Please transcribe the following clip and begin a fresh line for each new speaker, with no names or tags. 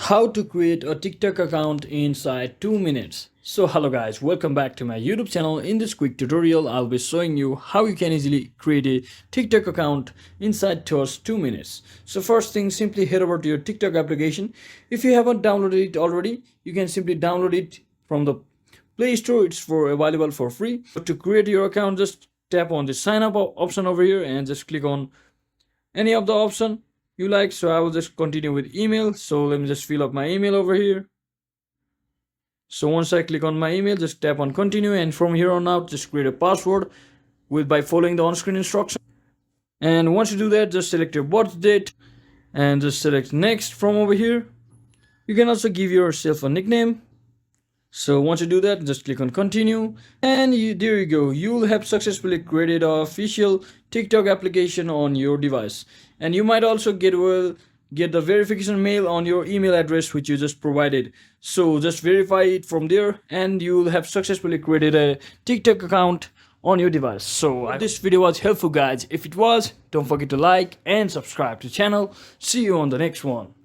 How to create a TikTok account inside 2 minutes. So hello guys, welcome back to my YouTube channel. In this quick tutorial, I'll be showing you how you can easily create a TikTok account inside just 2 minutes. So first thing, simply head over to your TikTok application. If you haven't downloaded it already, you can simply download it from the Play Store. It's available for free. But to create your account, just tap on the sign up option over here and just click on any of the option you like. So I will just continue with email. So let me just fill up my email over here. So once I click on my email, just tap on continue, and from here on out just create a password by following the on-screen instruction. And once you do that, just select your birth date and just select next from over here. You can also give yourself a nickname. So once you do that, just click on continue, and there you go. You will have successfully created an official TikTok application on your device. And you might also get the verification mail on your email address which you just provided. So just verify it from there and you will have successfully created a TikTok account on your device. So this video was helpful guys. If it was, don't forget to like and subscribe to the channel. See you on the next one.